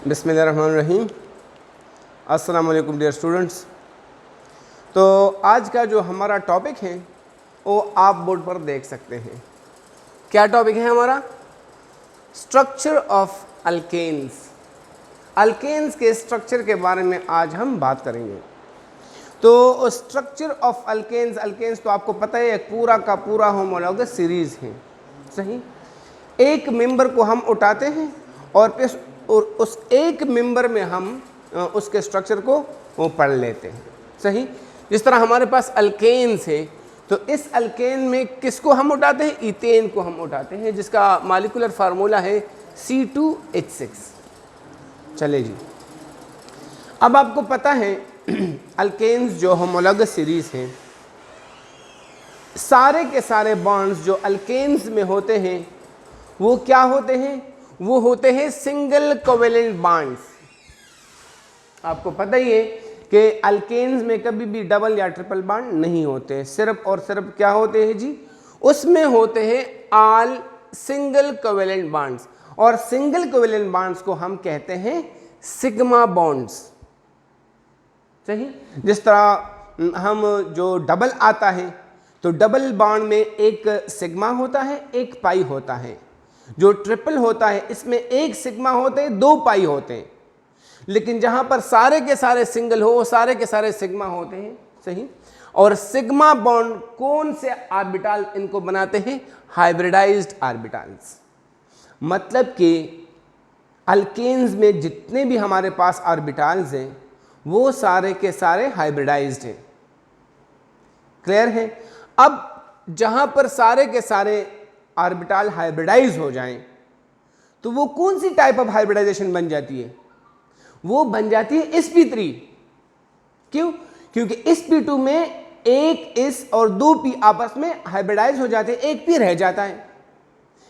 बिस्मिल्लाहिर्रहमानिर्रहीम। अस्सलाम वालेकुम डियर स्टूडेंट्स। तो आज का जो हमारा टॉपिक है वो आप बोर्ड पर देख सकते हैं। क्या टॉपिक है हमारा? Structure of alkanes. अल्केन्स के स्ट्रक्चर के बारे में आज हम बात करेंगे। तो स्ट्रक्चर ऑफ अल्केन्स, अल्केन्स तो आपको पता है एक पूरा का पूरा होमोलॉगस सीरीज़ है, सही। एक मेंबर को हम उठाते हैं और फिर उस एक मेंबर में हम उसके स्ट्रक्चर को पढ़ लेते हैं, सही। जिस तरह हमारे पास अल्केन्स है तो इस अल्केन में किसको हम उठाते हैं? इथेन को हम उठाते हैं, जिसका मॉलिक्यूलर फार्मूला है C2H6। चले जी, अब आपको पता है अल्केन्स जो होमोलॉगस सीरीज हैं, सारे के सारे बॉन्ड्स जो अल्केन्स में होते हैं वो क्या होते हैं? वो होते हैं सिंगल कोवेलेंट बॉन्ड्स। आपको पता ही है कि अल्केन्स में कभी भी डबल या ट्रिपल बॉन्ड नहीं होते, सिर्फ और सिर्फ क्या होते हैं जी? उसमें होते हैं ऑल सिंगल कोवेलेंट बॉन्ड्स, और सिंगल कोवेलेंट बॉन्ड्स को हम कहते हैं सिग्मा बॉन्ड्स, सही। जिस तरह हम जो डबल आता है तो डबल बॉन्ड में एक सिग्मा होता है, एक पाई होता है। जो ट्रिपल होता है इसमें एक सिग्मा होते हैं, दो पाई होते हैं। लेकिन जहां पर सारे के सारे सिंगल हो वो सारे के सारे सिग्मा होते हैं, सही। और सिग्मा बॉन्ड कौन से ऑर्बिटल इनको बनाते हैं? Hybridized orbitals. मतलब कि अल्केन्स में जितने भी हमारे पास ऑर्बिटल्स हैं वो सारे के सारे हाइब्रिडाइज्ड हैं। क्लियर है? अब जहां पर सारे के सारे ऑर्बिटल हाइब्रिडाइज हो जाएं तो वो कौन सी टाइप ऑफ हाइब्रिडाइजेशन बन जाती है? वो बन जाती है sp3। क्यों? क्योंकि sp2 में एक s और दो p आपस में हाइब्रिडाइज हो जाते हैं, एक p रह जाता है।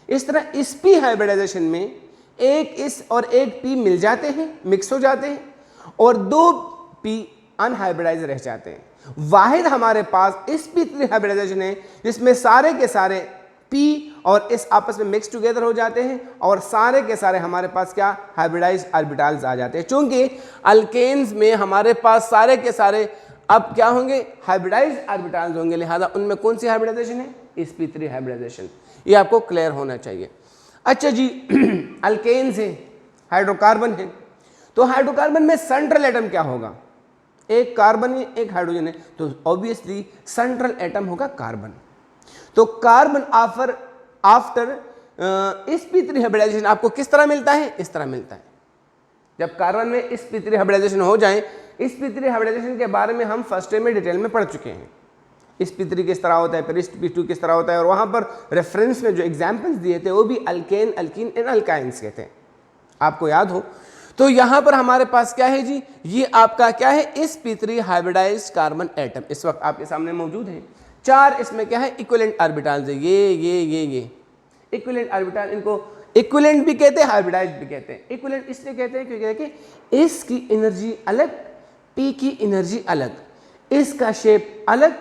इस तरह sp हाइब्रिडाइजेशन में एक s और एक p मिल जाते हैं, मिक्स हो जाते हैं, और दो p अनहाइब्रिडाइज रह जाते हैं। वाहिद हमारे पास sp3 हाइब्रिडाइजेशन है जिसमें सारे के सारे P और S आपस में मिक्स टुगेदर हो जाते हैं और सारे के सारे हमारे पास क्या? हाइब्रिडाइज्ड ऑर्बिटल्स आ जाते हैं। चूंकि अल्केन्स में हमारे पास सारे के सारे अब क्या होंगे? हाइब्रिडाइज्ड ऑर्बिटल्स होंगे, लिहाजा उनमें कौन सी हाइब्रिडाइजेशन है? sp3 hybridisation. ये आपको क्लियर होना चाहिए। अच्छा जी, अल्केन्स है, हाइड्रोकार्बन है, तो हाइड्रोकार्बन में सेंट्रल एटम क्या होगा? एक कार्बन है, एक हाइड्रोजन है, तो ऑब्वियसली सेंट्रल एटम होगा कार्बन। तो कार्बन आफ्टर sp3 हाइब्रिडाइजेशन आपको किस तरह मिलता है? इस तरह मिलता है। जब कार्बन में sp3 हाइब्रिडाइजेशन हो जाए, sp3 हाइब्रिडाइजेशन के बारे में हम फर्स्ट ईयर में डिटेल में पढ़ चुके हैं। sp3 किस तरह होता है, फिर sp2 किस तरह होता है, और वहां पर रेफरेंस में जो एग्जाम्पल्स दिए थे वो भी अल्केन, अल्कीन एंड अल्काइंस के थे, आपको याद हो। तो यहां पर हमारे पास क्या है जी? ये आपका क्या है? sp3 हाइब्रिडाइज्ड कार्बन एटम इस वक्त आपके सामने मौजूद है। चार इसमें क्या है? इक्विवेलेंट ऑर्बिटल्स है, ये इक्विवेलेंट ऑर्बिटल। इनको इक्विवेलेंट भी कहते हैं, हाइब्रिडाइज्ड भी कहते हैं। इक्विवेलेंट इसलिए कहते हैं क्योंकि S की एनर्जी अलग, P की एनर्जी अलग, S का शेप अलग,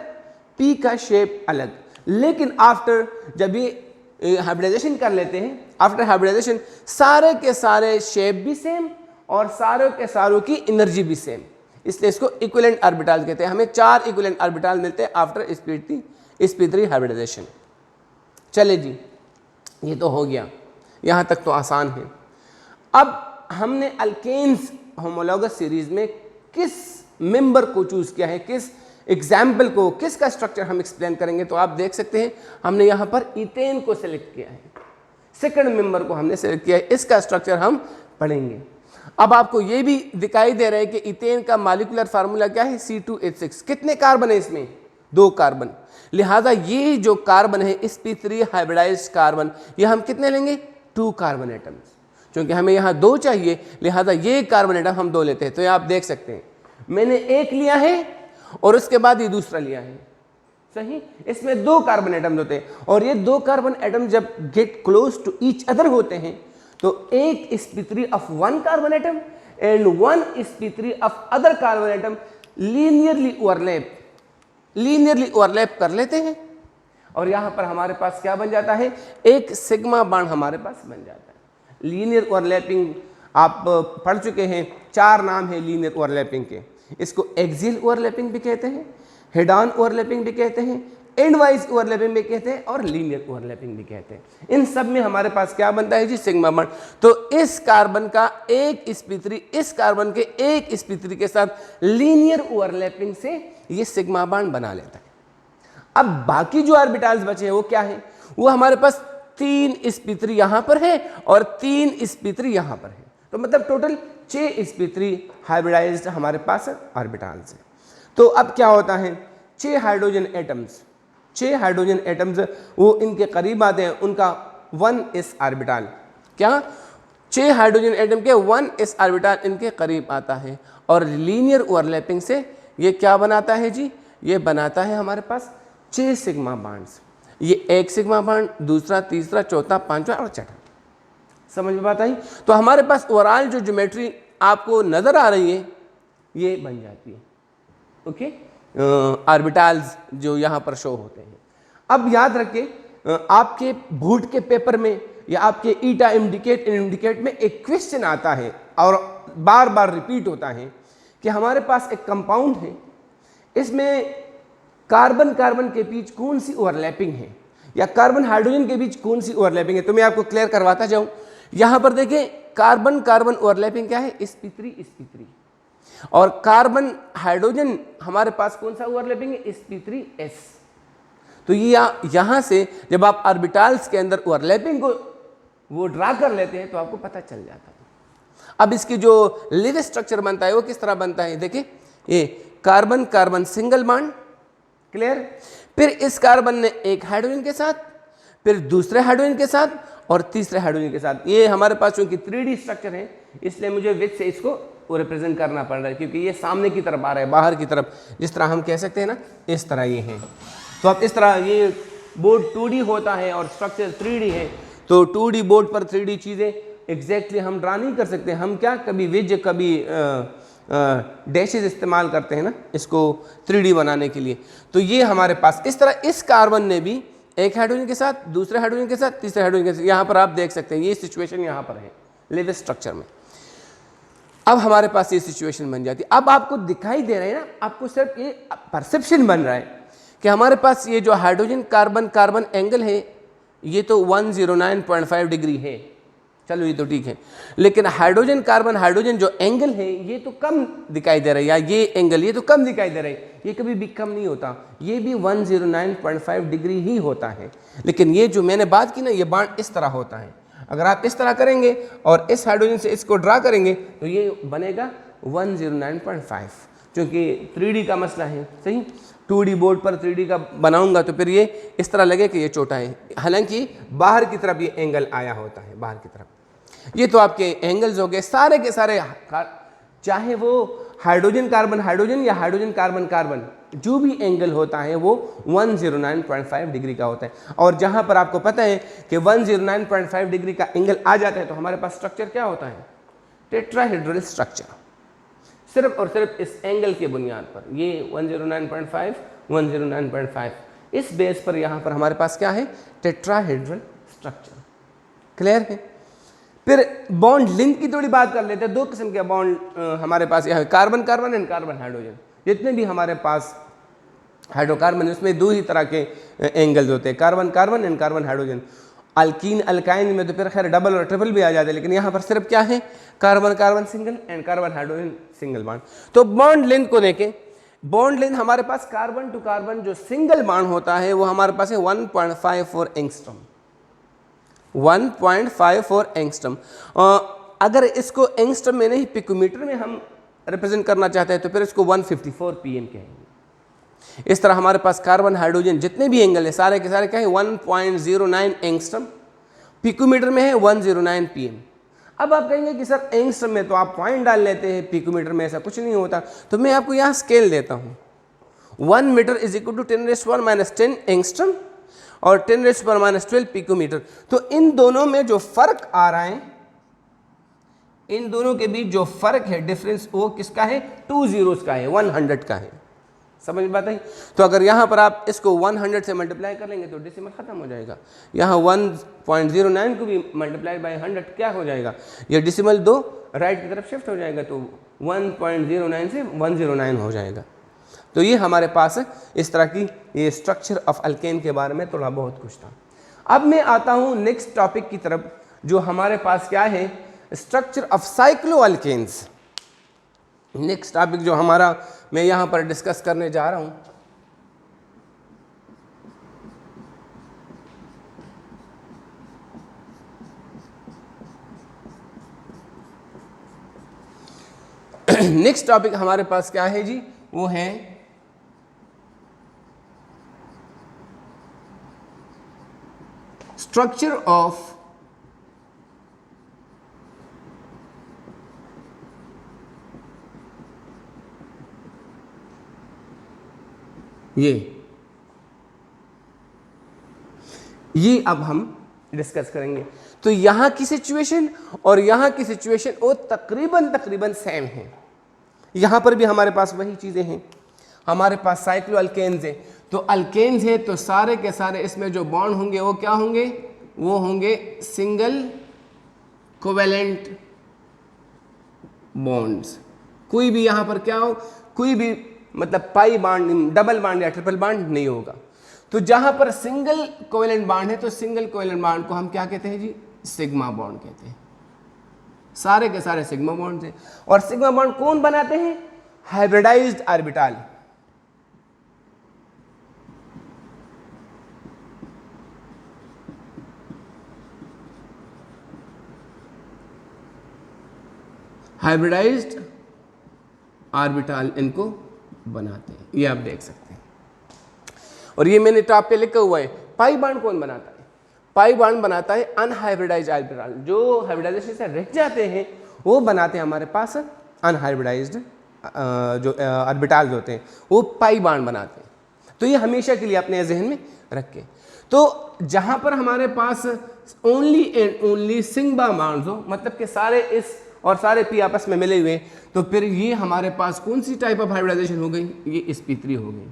P का शेप अलग। लेकिन आफ्टर जब ये हाइब्रिडाइजेशन कर लेते हैं, आफ्टर हाइब्रिडाइजेशन सारे के सारे शेप भी सेम और सारों के सारों की एनर्जी भी सेम, इसलिए इसको इक्विवेलेंट ऑर्बिटल्स कहते हैं। हमें चार इक्विवेलेंट ऑर्बिटल मिलते हैं आफ्टर sp3 हाइब्रिडाइजेशन। चले जी, ये तो हो गया, यहाँ तक तो आसान है। अब हमने अल्केन्स होमोलॉगस सीरीज में किस मेंबर को चूज किया है, किस एग्जाम्पल को, किसका स्ट्रक्चर हम एक्सप्लेन करेंगे, तो आप देख सकते हैं हमने यहाँ पर इथेन को सिलेक्ट किया है। सेकंड मेंबर को हमने सिलेक्ट किया है, इसका स्ट्रक्चर हम पढ़ेंगे। अब आपको ये भी दिखाई दे रहा है कि इथेन का मॉलिक्यूलर फार्मूला क्या है? C2H6। कितने कार्बन है इसमें? दो कार्बन। लिहाजा ये जो कार्बन है sp3 हाइब्रिडाइज्ड कार्बन, ये हम कितने लेंगे? 2 कार्बन एटम्स। क्योंकि हमें यहाँ दो चाहिए, लिहाजा ये कार्बन एटम हम दो लेते हैं। तो ये आप देख सकते हैं मैंने एक लिया है और उसके बाद ये दूसरा लिया है, सही। इसमें दो कार्बन एटम होते हैं और ये दो कार्बन एटम जब get close to each other होते हैं तो एक sp3 of one carbon atom and one sp3 of other carbon atom linearly overlap कर लेते हैं और यहां पर हमारे पास क्या बन जाता है? एक सिग्मा बॉन्ड हमारे पास बन जाता है। लीनियर ओवरलैपिंग आप पढ़ चुके हैं, 4 नाम है लीनियर ओवरलैपिंग के। इसको एक्सियल ओवरलैपिंग भी कहते हैं, हेड ऑन ओवरलैपिंग भी कहते हैं, एंड वाइज ओवरलैपिंग भी कहते हैं और लीनियर ओवरलैपिंग भी कहते हैं। इन सब में हमारे पास क्या बनता है जी, सिग्मा बॉन्ड। तो इस कार्बन का एक sp3 इस कार्बन के एक sp3 के साथ लीनियर ओवरलैपिंग से ये सिग्मा बॉन्ड बना लेता है। अब बाकी जो ऑर्बिटल्स बचे हैं वो क्या है, वो हमारे पास 3 sp3 यहां पर है और 3 sp3 यहां पर है, तो मतलब टोटल 6 sp3 हाइब्रिडाइज्ड हमारे पास ऑर्बिटल्स है। तो अब क्या होता है, 6 हाइड्रोजन एटम्स वो इनके करीब आते हैं, उनका 1s ऑर्बिटल, क्या 6 हाइड्रोजन एटम के 1s ऑर्बिटल इनके करीब आता है और लीनियर ओवरलैपिंग से ये क्या बनाता है जी, ये बनाता है हमारे पास 6 सिग्मा बॉन्ड्स। ये एक सिग्मा बॉन्ड, दूसरा, तीसरा, चौथा, पांचवा और छठा। समझ में बात आई? तो हमारे पास ओवरऑल जो ज्योमेट्री आपको नजर आ रही है ये बन जाती है। ओके, ऑर्बिटल्स जो यहाँ पर शो होते हैं। अब याद रखें, आपके भूट के पेपर में या आपके ईटा इंडिकेट में एक क्वेश्चन आता है और बार बार रिपीट होता है कि हमारे पास एक कंपाउंड है, इसमें कार्बन कार्बन के बीच कौन सी ओवरलैपिंग है या कार्बन हाइड्रोजन के बीच कौन सी ओवरलैपिंग है। तो मैं आपको क्लियर करवाता जाऊं, यहां पर देखें कार्बन कार्बन ओवरलैपिंग क्या है, sp3 और कार्बन हाइड्रोजन हमारे पास कौन सा ओवरलैपिंग है, sp3s। तो ये यहां से जब आप ऑर्बिटल्स के अंदर ओवरलैपिंग को वो ड्रा कर लेते हैं तो आपको पता चल जाता है। अब इसकी जो लिव स्ट्रक्चर बनता है वो किस तरह बनता है, देखिए ये carbon carbon single bond, clear. फिर इस कार्बन ने एक हाइड्रोजन के साथ, फिर दूसरे हाइड्रोजन के साथ और तीसरे हाइड्रोजन के साथ। ये हमारे पास चूंकि 3D स्ट्रक्चर है इसलिए मुझे विथ से इसको रिप्रेजेंट करना पड़ रहा है, क्योंकि ये सामने की तरफ आ रहा है, बाहर की तरफ, जिस तरह हम कह सकते हैं ना, इस तरह ये है। तो अब इस तरह ये बोर्ड 2D होता है और स्ट्रक्चर 3D है, तो 2D बोर्ड पर 3D चीज़ें एग्जैक्टली हम ड्रा नहीं कर सकते। हम क्या कभी विज कभी डैशेज इस्तेमाल करते हैं ना इसको 3D बनाने के लिए। तो ये हमारे पास इस तरह इस कार्बन ने भी एक हाइड्रोजन के साथ, दूसरे हाइड्रोजन के साथ, तीसरे हाइड्रोजन के साथ, यहाँ पर आप देख सकते हैं ये सिचुएशन यहाँ पर है लिव स्ट्रक्चर में। अब हमारे पास ये सिचुएशन बन जाती है। अब आपको दिखाई दे रहा है ना, आपको सिर्फ ये परसेप्शन बन रहा है कि हमारे पास ये जो हाइड्रोजन कार्बन कार्बन एंगल है ये तो 109.5 डिग्री है, चलो ये तो ठीक है, लेकिन हाइड्रोजन कार्बन हाइड्रोजन जो एंगल है ये तो कम दिखाई दे रहा है, या ये एंगल ये तो कम दिखाई दे रहा है, ये कभी भी कम नहीं होता, ये भी 109.5 डिग्री ही होता है। लेकिन ये जो मैंने बात की ना, ये बॉन्ड इस तरह होता है। अगर आप इस तरह करेंगे और इस हाइड्रोजन से इसको ड्रा करेंगे तो ये बनेगा 109.5, क्योंकि 3D का मसला है, सही। 2D बोर्ड पर 3D का बनाऊंगा तो फिर ये इस तरह लगे कि ये छोटा है, हालांकि बाहर की तरफ ये एंगल आया होता है, बाहर की तरफ। ये तो आपके एंगल्स हो गए सारे के सारे, चाहे वो हाइड्रोजन कार्बन हाइड्रोजन या हाइड्रोजन कार्बन कार्बन, जो भी एंगल होता है वो 109.5 डिग्री का होता है। और जहां पर आपको पता है कि 109.5 डिग्री का एंगल आ जाता है तो हमारे पास स्ट्रक्चर क्या होता है, टेट्राहेड्रल स्ट्रक्चर, सिर्फ और सिर्फ इस एंगल के बुनियाद पर। ये 109.5 109.5 इस बेस पर यहाँ पर हमारे पास क्या है, टेट्राहेड्रल स्ट्रक्चर, क्लियर है। फिर बॉन्ड लिंक की थोड़ी बात कर लेते हैं। 2 किस्म के बॉन्ड हमारे पास यहाँ carbon carbon and carbon hydrogen. जितने भी हमारे पास हाइड्रोकार्बन उसमें 2 ही तरह के एंगल्स होते हैं, carbon carbon and carbon hydrogen. Alkyne alkyne में तो फिर खैर डबल और ट्रिपल भी आ जाते हैं, लेकिन यहाँ पर सिर्फ क्या है, carbon carbon single and carbon hydrogen single bond. तो बॉन्ड लेंथ को देखें, बॉन्ड लेंथ हमारे पास कार्बन टू कार्बन जो सिंगल बॉन्ड होता है वो हमारे पास है 1.54 एंगस्ट्रॉम, 1.54 एंगस्ट्रॉम। अगर इसको एंगस्ट्रॉम में नहीं पिकोमीटर में हम रिप्रेजेंट करना चाहते हैं तो फिर इसको 154 pm कहेंगे। इस तरह हमारे पास कार्बन हाइड्रोजन जितने भी एंगल है सारे के सारे क्या है 1.09 एंगस्ट्रॉम, पिकोमीटर में है 109 pm। अब आप कहेंगे कि सर एंगस्ट्रॉम में तो आप पॉइंट डाल लेते हैं, पिकोमीटर में ऐसा कुछ नहीं होता। तो मैं आपको यहाँ स्केल देता हूँ, 1 metre is equal to 10⁻⁻10 angstrom और 10⁻⁻12 पिकोमीटर। तो इन दोनों में जो फर्क आ रहा है, इन दोनों के बीच जो फर्क है डिफरेंस, वो किसका है, 2 zeros का है, 100 का है, समझ में बात आई? तो अगर यहाँ पर आप इसको 100 से मल्टीप्लाई कर लेंगे तो डेसिमल खत्म हो जाएगा। यहाँ 1.09 को भी मल्टीप्लाई बाय 100 क्या हो जाएगा, ये डेसिमल 2 राइट की तरफ शिफ्ट हो जाएगा, तो 1.09 से 109 हो जाएगा। तो ये हमारे पास इस तरह की ये स्ट्रक्चर ऑफ अल्केन के बारे में थोड़ा बहुत कुछ था। अब मैं आता हूँ नेक्स्ट टॉपिक की तरफ, जो हमारे पास क्या है, structure of cycloalkanes. Next topic जो हमारा मैं यहाँ पर डिस्कस करने जा रहा हूँ, नेक्स्ट टॉपिक हमारे पास क्या है जी, वो है स्ट्रक्चर ऑफ ये अब हम डिस्कस करेंगे। तो यहाँ की सिचुएशन और यहाँ की सिचुएशन वो तकरीबन सेम है। यहाँ पर भी हमारे पास वही चीज़ें हैं, हमारे पास साइक्लो अल्केन्स है। तो अल्केन्स है तो सारे के सारे इसमें जो बॉन्ड होंगे वो क्या होंगे, वो होंगे सिंगल कोवेलेंट बॉन्ड्स। कोई भी यहाँ पर क्या हो, कोई भी मतलब पाई बॉन्ड, डबल बॉन्ड या ट्रिपल बॉन्ड नहीं होगा। तो जहां पर सिंगल कोवेलेंट बॉन्ड है तो सिंगल कोवेलेंट बॉन्ड को हम क्या कहते हैं जी, सिग्मा बॉन्ड कहते हैं। सारे के सारे सिग्मा बॉन्ड हैं। और सिग्मा बॉन्ड कौन बनाते हैं, हाइब्रिडाइज्ड ऑर्बिटल। हाइब्रिडाइज्ड ऑर्बिटल इनको बनाते हैं, ये आप देख सकते हैं। और ये मैंने टॉप पे लिखा हुआ है। पाई बॉन्ड कौन बनाता है, पाई बॉन्ड बनाता है अनहाइब्रिडाइज्ड ऑर्बिटल। जो हाइब्रिडाइजेशन से रह जाते हैं वो बनाते हैं हमारे पास अनहाइब्रिडाइज्ड जो ऑर्बिटल्स होते हैं, वो पाई बॉन्ड बनाते हैं। तो ये हमेशा के लिए अपने जहन में रखें। तो जहां पर हमारे पास only and only sigma bonds हो, मतलब कि सारे इस और सारे पी आपस में मिले हुए, तो फिर ये हमारे पास कौन सी टाइप ऑफ हाइब्रिडाइजेशन हो गई, ये sp3 हो गई।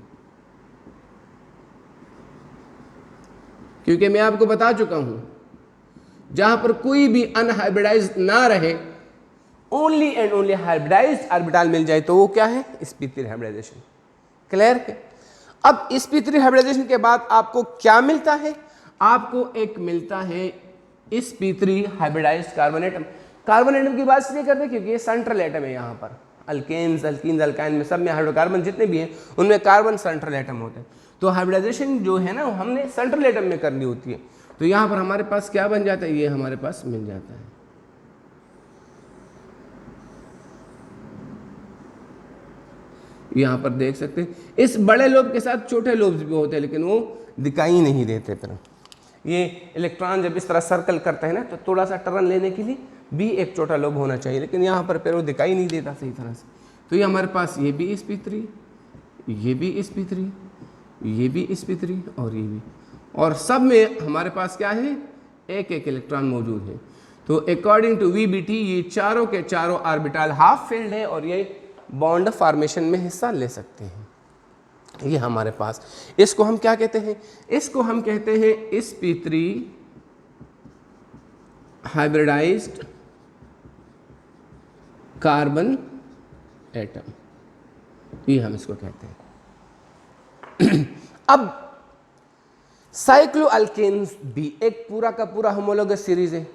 क्योंकि मैं आपको बता चुका हूं, जहां पर कोई भी अनहाइब्रिडाइज्ड ना रहे, only and only hybridized orbital मिल जाए, तो वो क्या है, sp3 हाइब्रिडाइजेशन। क्लियर है? अब sp3 हाइब्रिडाइजेशन के बाद आपको क्या मिलता है, आपको एक मिलता है sp3 hybridised carbon atom. Carbon atom की बात इसलिए करते हैं क्योंकि ये सेंट्रल एटम है। यहाँ पर अल्केन्स, अल्कीन्स, अल्काइन में सब में हाइड्रोकार्बन जितने भी हैं उनमें कार्बन सेंट्रल एटम होते हैं। तो हाइब्रिडाइजेशन जो है ना हमने सेंट्रल एटम में करनी होती है। तो यहाँ पर हमारे पास क्या बन जाता है, ये हमारे पास मिल जाता है। यहाँ पर देख सकते हैं इस बड़े लोब के साथ छोटे लोब्स भी होते हैं, लेकिन वो दिखाई नहीं देते। फिर ये इलेक्ट्रॉन जब इस तरह सर्कल करता है ना, तो थोड़ा सा टर्न लेने के लिए भी एक छोटा लोब होना चाहिए, लेकिन यहाँ पर फिर वो दिखाई नहीं देता सही तरह से। तो ये हमारे पास ये भी sp3, ये भी sp3, ये भी sp3 और ये भी, और सब में हमारे पास क्या है, एक एक इलेक्ट्रॉन मौजूद है। तो अकॉर्डिंग टू VBT ये चारों के चारों ऑर्बिटल हाफ फील्ड है और ये बॉन्ड फॉर्मेशन में हिस्सा ले सकते हैं। ये हमारे पास, इसको हम क्या कहते हैं, इसको हम कहते हैं sp3 हाइब्रिडाइज्ड कार्बन एटम, ये हम इसको कहते हैं। अब साइक्लोअल्केन्स भी एक पूरा का पूरा होमोलोगस सीरीज है,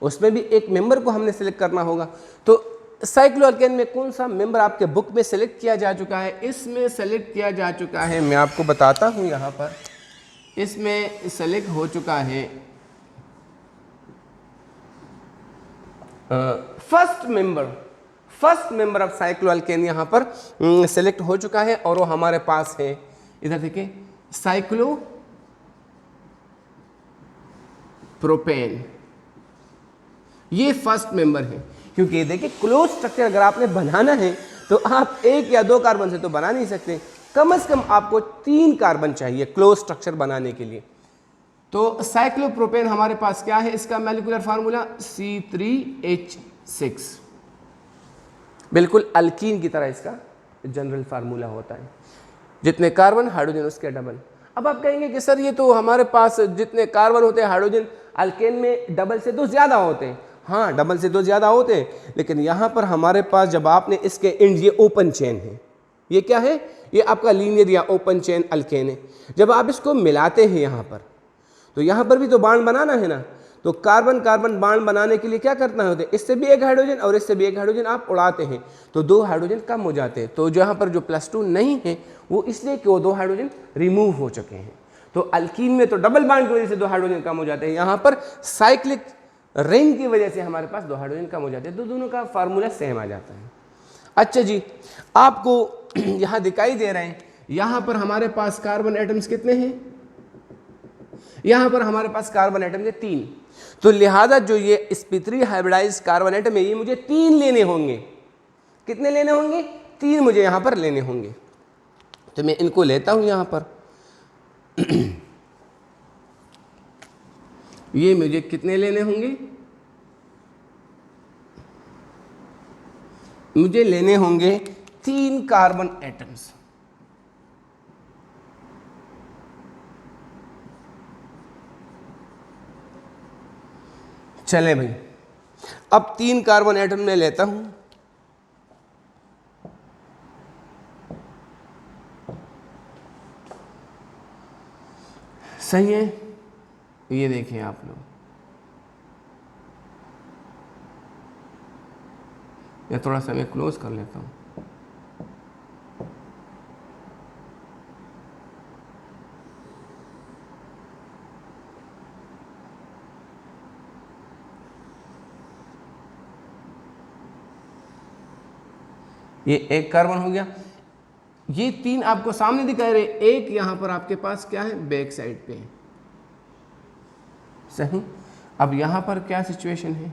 उसमें भी एक मेंबर को हमने सेलेक्ट करना होगा। तो साइक्लोअल्केन में कौन सा मेंबर आपके बुक में सेलेक्ट किया जा चुका है, इसमें सेलेक्ट किया जा चुका है, मैं आपको बताता हूं। यहाँ पर इसमें सेलेक्ट हो चुका है फर्स्ट मेंबर ऑफ साइक्लोअल्केन यहाँ पर सेलेक्ट हो चुका है, और वो हमारे पास है, इधर देखिए, साइक्लो प्रोपेन। ये फर्स्ट मेंबर है, क्योंकि देखिए क्लोज स्ट्रक्चर अगर आपने बनाना है तो आप एक या दो कार्बन से तो बना नहीं सकते, कम से कम आपको 3 कार्बन चाहिए क्लोज स्ट्रक्चर बनाने के लिए। तो साइक्लोप्रोपेन हमारे पास क्या है, इसका मॉलिक्यूलर फार्मूला C3H6, बिल्कुल अल्कीन की तरह इसका जनरल फार्मूला होता है। जितने कार्बन हाइड्रोजन उसके डबल। अब आप कहेंगे कि सर ये तो हमारे पास जितने कार्बन होते हैं हाइड्रोजन अल्केन में डबल से 2 ज़्यादा होते हैं। हाँ, डबल से 2 ज़्यादा होते हैं, लेकिन यहाँ पर हमारे पास जब आपने इसके एंड, ये ओपन चेन है, ये क्या है, ये आपका लीनियर या ओपन चेन अल्केन है। जब आप इसको मिलाते हैं यहाँ पर, तो यहाँ पर भी तो बॉन्ड बनाना है ना, तो कार्बन कार्बन बॉन्ड बनाने के लिए क्या करना होता है, इससे भी एक हाइड्रोजन और इससे भी एक हाइड्रोजन आप उड़ाते हैं, तो 2 हाइड्रोजन कम हो जाते हैं। तो यहाँ पर जो +2 नहीं है वो इसलिए कि वो 2 हाइड्रोजन रिमूव हो चुके हैं। तो अल्कीन में तो डबल बॉन्ड की वजह से 2 हाइड्रोजन कम हो जाते हैं, यहाँ पर साइक्लिक रिंग की वजह से हमारे पास 2 हाइड्रोजन कम हो जाते हैं, तो दोनों का फार्मूला सेम आ जाता है। अच्छा जी, आपको यहाँ दिखाई दे रहे हैं, यहाँ पर हमारे पास कार्बन एटम्स कितने हैं, यहाँ पर हमारे पास कार्बन एटम है 3, तो लिहाजा जो ये sp3 हाइब्रिडाइज्ड कार्बन एटम है ये मुझे 3 लेने होंगे। कितने लेने होंगे, 3 मुझे यहाँ पर लेने होंगे। तो मैं इनको लेता हूँ यहाँ पर ये मुझे कितने लेने होंगे, मुझे लेने होंगे 3 कार्बन एटम्स। चले भाई, अब 3 कार्बन एटम में लेता हूं, सही है। ये देखें आप लोग, या थोड़ा सा मैं क्लोज कर लेता हूं। ये एक कार्बन हो गया, ये 3 आपको सामने दिखाई रहे, एक यहां पर आपके पास क्या है, बैक साइड पे है, सही। अब यहां पर क्या सिचुएशन है,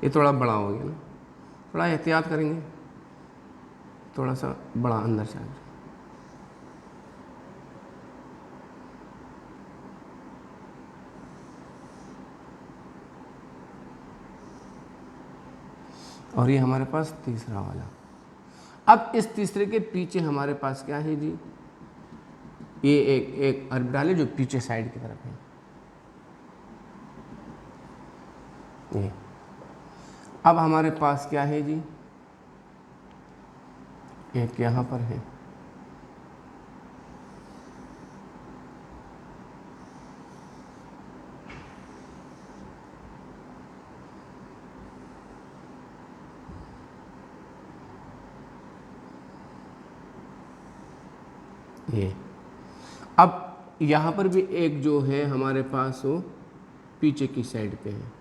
ये थोड़ा बड़ा हो गया ना, थोड़ा एहतियात करेंगे, थोड़ा सा बड़ा अंदर से और ये हमारे पास तीसरा वाला। अब इस तीसरे के पीछे हमारे पास क्या है जी, ये एक ऑर्बिटल है जो पीछे साइड की तरफ है, ये। अब हमारे पास क्या है जी, एक यहाँ पर है, ये। अब यहाँ पर भी एक जो है हमारे पास वो पीछे की साइड पे है,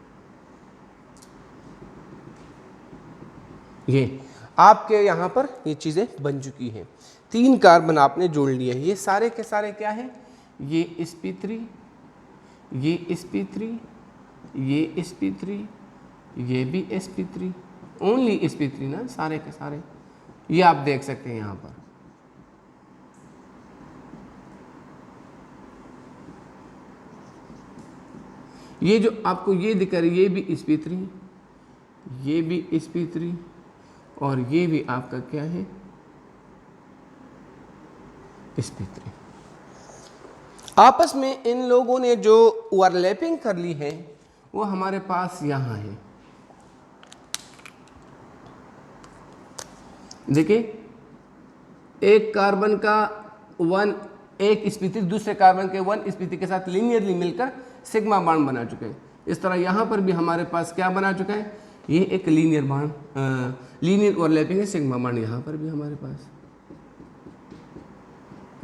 ये आपके यहाँ पर ये चीज़ें बन चुकी हैं। 3 कार्बन आपने जोड़ लिए, ये सारे के सारे क्या है, ये sp3, ये sp3, ये sp3, ये भी sp3, ओनली sp3 ना, सारे के सारे ये आप देख सकते हैं यहाँ पर। ये जो आपको ये दिख रहा है, ये भी sp3, ये भी sp3 और ये भी आपका क्या है, sp3। आपस में इन लोगों ने जो ओवरलैपिंग कर ली है वो हमारे पास यहाँ है। देखिए, एक कार्बन का एक sp3 दूसरे कार्बन के 1 sp3 के साथ लीनियरली मिलकर सिग्मा बॉन्ड बना चुके हैं। इस तरह यहाँ पर भी हमारे पास क्या बना चुका है, ये एक लीनियर बॉन्ड, लीनियर ओवरलैपिंग है, सिग्मा बॉन्ड यहाँ पर भी हमारे पास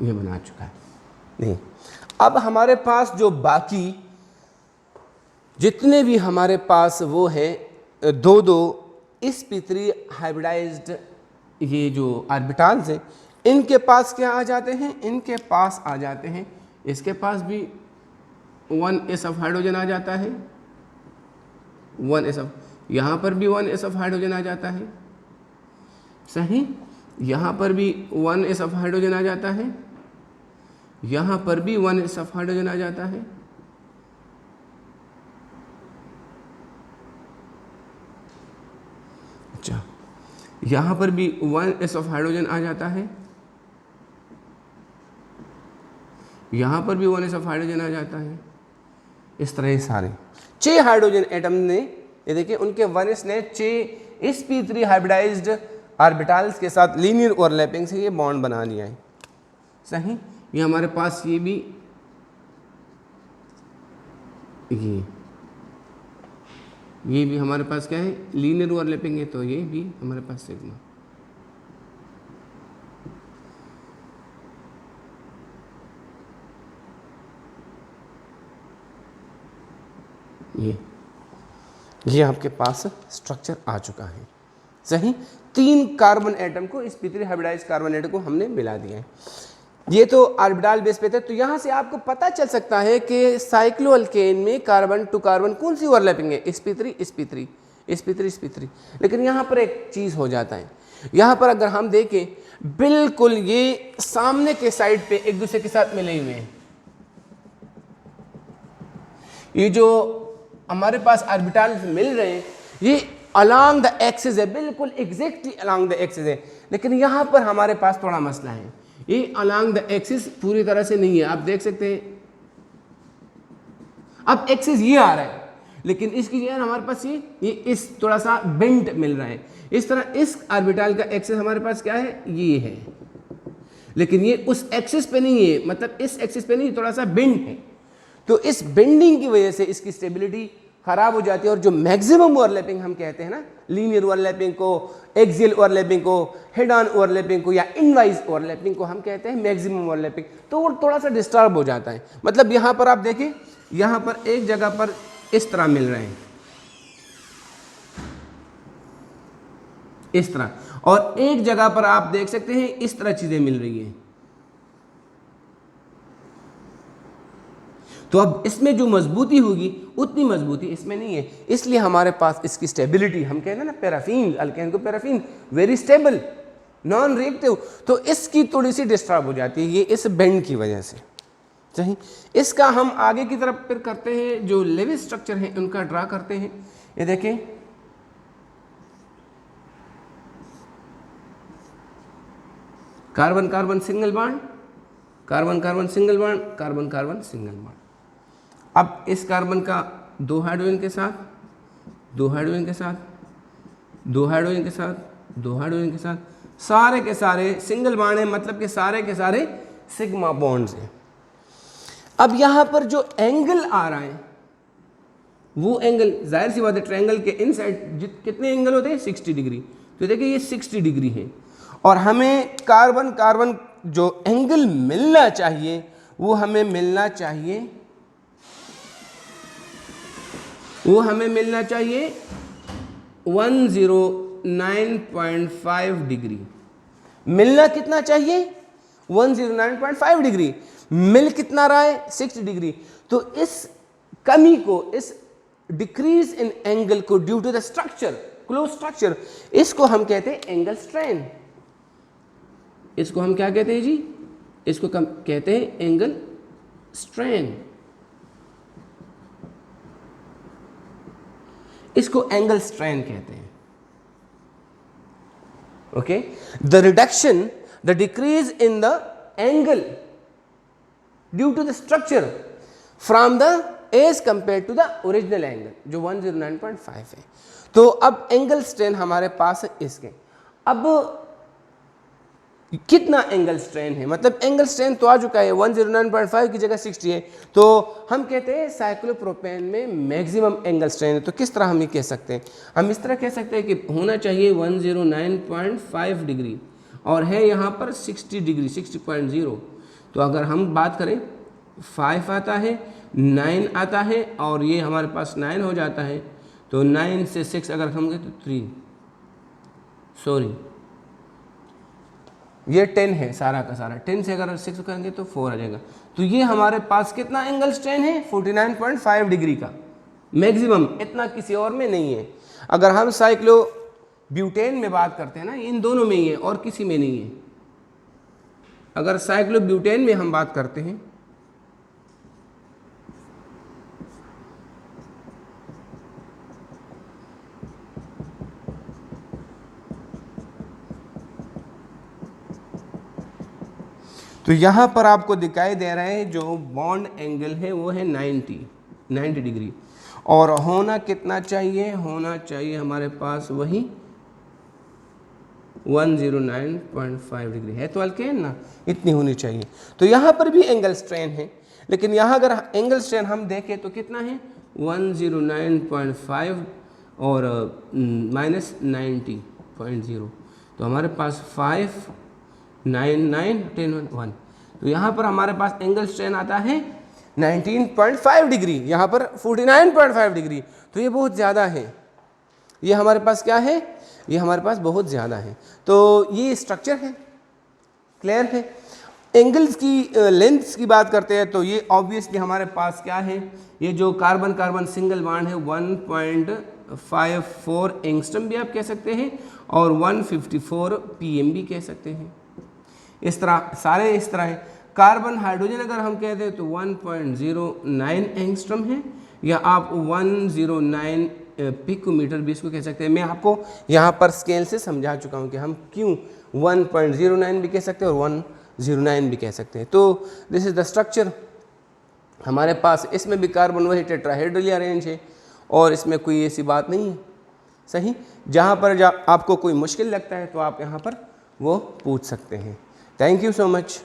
ये बना चुका है। नहीं, अब हमारे पास जो बाकी जितने भी हमारे पास वो है 2 sp3 हाइब्रिडाइज्ड ये जो ऑर्बिटल्स हैं, इनके पास क्या आ जाते हैं, इनके पास आ जाते हैं, इसके पास भी 1s ऑफ हाइड्रोजन आ जाता है, 1s ऑफ, यहाँ पर भी 1s ऑफ हाइड्रोजन आ जाता है, सही। यहाँ पर भी 1s ऑफ हाइड्रोजन आ जाता है, यहाँ पर भी 1s ऑफ हाइड्रोजन आ जाता है, यहां पर भी 1s ऑफ हाइड्रोजन आ जाता है, यहां पर भी 1s ऑफ हाइड्रोजन आ जाता है। इस तरह सारे 6 हाइड्रोजन एटम ने, ये देखिए उनके 1s ने 6 sp3 हाइब्रिडाइज्ड ऑर्बिटल्स के साथ लीनियर ओवरलैपिंग से ये बॉन्ड बना लिया है। सही, ये हमारे पास ये भी हमारे पास क्या है, लीनियर ओवरलैपिंग है, तो ये भी हमारे पास सिग्मा। ये आपके पास स्ट्रक्चर आ चुका है। सही, 3 कार्बन एटम को, sp3 हाइब्रिडाइज्ड कार्बन एटम को हमने मिला दिया है। ये तो ऑर्बिटल बेस पे थे। तो यहां से आपको पता चल सकता है कि साइक्लोअल्केन में कार्बन टू कार्बन कौन सी ओवरलैपिंग है, sp3 sp3 sp3 sp3। लेकिन यहां पर एक चीज हो जाता है, यहां पर अगर हम देखें बिल्कुल ये सामने के साइड पे एक दूसरे के साथ मिले हुए हैं। ये जो हमारे पास ऑर्बिटल मिल रहे हैं ये अलोंग द एक्सिस है, बिल्कुल एग्जैक्टली अलोंग द एक्सिस है। लेकिन यहां पर हमारे पास थोड़ा मसला है, ये अलोंग द एक्सिस पूरी तरह से नहीं है। आप देख सकते हैं अब एक्सिस ये आ रहा है, लेकिन इसकी जो है हमारे पास ये इस थोड़ा सा बेंट मिल रहा है। इस तरह इस ऑर्बिटल का एक्सिस हमारे पास क्या है, ये है, लेकिन ये उस एक्सिस पे नहीं है, मतलब इस एक्सिस पे नहीं, थोड़ा सा बेंड है। तो इस बेंडिंग की वजह से इसकी स्टेबिलिटी खराब हो जाती है। और जो मैक्सिमम ओवरलैपिंग हम कहते हैं ना, लीनियर ओवरलैपिंग को, एक्सियल ओवरलैपिंग को, हेड ऑन ओवरलैपिंग को या इनवाइज ओवरलैपिंग को हम कहते हैं मैक्सिमम ओवरलैपिंग, तो वो थोड़ा सा डिस्टर्ब हो जाता है। मतलब यहां पर आप देखें, यहां पर एक जगह पर इस तरह मिल रहे हैं, इस तरह, और एक जगह पर आप देख सकते हैं इस तरह चीजें मिल रही हैं। तो अब इसमें जो मजबूती होगी उतनी मजबूती इसमें नहीं है, इसलिए हमारे पास इसकी स्टेबिलिटी, हम कहते हैं ना पैराफिन, अल्केन को paraffin, very stable, non reactive, तो इसकी थोड़ी सी डिस्टर्ब हो जाती है ये इस बेंड की वजह से। सही, इसका हम आगे की तरफ फिर करते हैं, जो लेविस स्ट्रक्चर है उनका ड्रा करते हैं। ये देखें, carbon carbon single bond, carbon carbon single bond, carbon carbon single bond. अब इस कार्बन का 2 हाइड्रोजन के साथ, 2 हाइड्रोजन के साथ, 2 हाइड्रोजन के साथ, 2 हाइड्रोजन के साथ, सारे के सारे सिंगल बॉन्ड है, मतलब कि सारे के सारे सिग्मा बॉन्ड्स हैं। अब यहां पर जो एंगल आ रहा है वो एंगल, जाहिर सी बात है ट्रायंगल के इनसाइड कितने एंगल होते हैं, 60 डिग्री। तो देखिए ये 60 डिग्री है, और हमें कार्बन कार्बन जो एंगल मिलना चाहिए वो हमें मिलना चाहिए, वो हमें मिलना चाहिए 109.5 डिग्री। मिलना कितना चाहिए, 109.5 डिग्री। मिल कितना रहा है, 60 डिग्री। तो इस कमी को, इस डिक्रीज इन एंगल को due to the structure, close structure, इसको हम कहते हैं एंगल स्ट्रेन। इसको हम क्या कहते हैं जी, इसको कहते हैं एंगल स्ट्रेन, इसको एंगल स्ट्रेन कहते हैं। Okay, the reduction, the decrease in the angle due to the structure from the edge compare to the original angle जो 109.5 है। तो अब एंगल स्ट्रेन हमारे पास है इसके। अब कितना एंगल स्ट्रेन है, मतलब एंगल स्ट्रेन तो आ चुका है, 109.5 की जगह 60 है, तो हम कहते हैं साइक्लोप्रोपेन में मैक्सिमम एंगल स्ट्रेन है। तो किस तरह हम ये कह सकते हैं, हम इस तरह कह सकते हैं कि होना चाहिए 109.5 डिग्री और है यहाँ पर 60 डिग्री, 60.0। तो अगर हम बात करें 5 आता है, 9 आता है, और ये हमारे पास 9 हो जाता है, तो 9 से 6 अगर हम गए तो 3, सॉरी ये 10 है सारा का सारा, 10 से अगर 6 करेंगे तो 4 आ जाएगा। तो ये हमारे पास कितना एंगल स्ट्रेन है, 49.5 डिग्री का मैक्सिमम, इतना किसी और में नहीं है। अगर हम साइक्लो ब्यूटेन में बात करते हैं ना, इन दोनों में ही है और किसी में नहीं है। अगर साइक्लो ब्यूटेन में हम बात करते हैं तो यहाँ पर आपको दिखाई दे रहा है जो बॉन्ड एंगल है वो है 90 डिग्री, और होना कितना चाहिए, होना चाहिए हमारे पास वही 109.5 डिग्री है, तो अल्केन ना इतनी होनी चाहिए। तो यहाँ पर भी एंगल स्ट्रेन है, लेकिन यहाँ अगर एंगल स्ट्रेन हम देखें तो कितना है 109.5 और माइनस 90.0, तो हमारे पास 599.1, तो यहाँ पर हमारे पास एंगल स्ट्रेन आता है 19.5 डिग्री, यहाँ पर 49.5 डिग्री, तो ये बहुत ज़्यादा है, ये हमारे पास क्या है, ये हमारे पास बहुत ज़्यादा है। तो ये स्ट्रक्चर है, क्लियर है। एंगल्स की लेंथ्स की बात करते हैं तो ये ऑब्वियसली हमारे पास क्या है, ये जो कार्बन कार्बन सिंगल बॉन्ड है 1.54 एंगस्ट्रम भी आप कह सकते हैं और 154 पीएम भी कह सकते हैं। इस तरह सारे इस तरह है। कार्बन हाइड्रोजन अगर हम कहते हैं तो 1.09 एंगस्ट्रम है, या आप 109 पिकोमीटर भी इसको कह सकते हैं। मैं आपको यहाँ पर स्केल से समझा चुका हूँ कि हम क्यों 1.09 भी कह सकते हैं और 109 भी कह सकते हैं। तो दिस इज़ द स्ट्रक्चर हमारे पास। इसमें भी कार्बन वही टेट्राहेड्रली अरेंज है और इसमें कोई ऐसी बात नहीं है, सही। जहाँ पर आपको कोई मुश्किल लगता है तो आप यहाँ पर वो पूछ सकते हैं। Thank you so much.